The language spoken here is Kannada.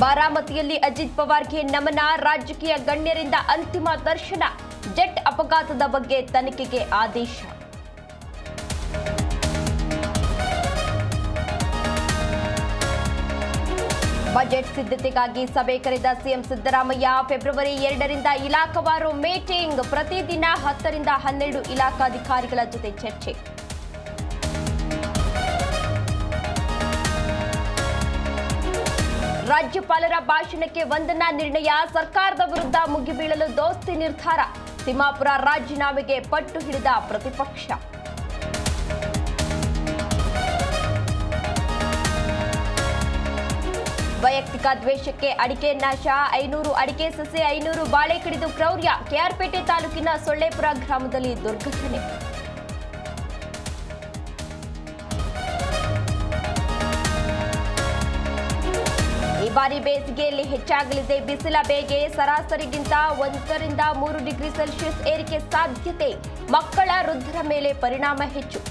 ಬಾರಾಮತಿಯಲ್ಲಿ ಅಜಿತ್ ಪವಾರ್ಗೆ ನಮನ, ರಾಜಕೀಯ ಗಣ್ಯರಿಂದ ಅಂತಿಮ ದರ್ಶನ. ಜೆಟ್ ಅಪಘಾತದ ಬಗ್ಗೆ ತನಿಖೆಗೆ ಆದೇಶ. ಬಜೆಟ್ ಸಿದ್ಧತೆಗಾಗಿ ಸಭೆ ಕರೆದ ಸಿಎಂ ಸಿದ್ದರಾಮಯ್ಯ. ಫೆಬ್ರವರಿ 2ರಿಂದ ಇಲಾಖಾವಾರು ಮೀಟಿಂಗ್. ಪ್ರತಿದಿನ 10 ರಿಂದ 12 ಇಲಾಖಾಧಿಕಾರಿಗಳ ಜೊತೆ ಚರ್ಚೆ. ರಾಜ್ಯಪಾಲರ ಭಾಷಣಕ್ಕೆ ವಂದನಾ ನಿರ್ಣಯ. ಸರ್ಕಾರದ ವಿರುದ್ಧ ಮುಗಿಬೀಳಲು ದೋಸ್ತಿ ನಿರ್ಧಾರ. ತಿಮ್ಮಾಪುರ ರಾಜೀನಾಮೆಗೆ ಪಟ್ಟು ಹಿಡಿದ ಪ್ರತಿಪಕ್ಷ. ವೈಯಕ್ತಿಕ ದ್ವೇಷಕ್ಕೆ ಅಡಿಕೆ ನಾಶ. 500 ಅಡಿಕೆ ಸಸಿ, 500 ಬಾಳೆ ಕಡಿದು ಕ್ರೌರ್ಯ. ಕೆಆರ್ಪೇಟೆ ತಾಲೂಕಿನ ಸೊಳ್ಳೆಪುರ ಗ್ರಾಮದಲ್ಲಿ ದುರ್ಘಟನೆ. ಈ ಬಾರಿ ಬೇಸಿಗೆಯಲ್ಲಿ ಹೆಚ್ಚಾಗಲಿದೆ ಬಿಸಿಲ ಬೇಗೆ. ಸರಾಸರಿಗಿಂತ 1 ರಿಂದ 3 ಡಿಗ್ರಿ ಸೆಲ್ಸಿಯಸ್ ಏರಿಕೆ ಸಾಧ್ಯತೆ. ಮಕ್ಕಳ ವೃದ್ಧರ ಮೇಲೆ ಪರಿಣಾಮ ಹೆಚ್ಚು.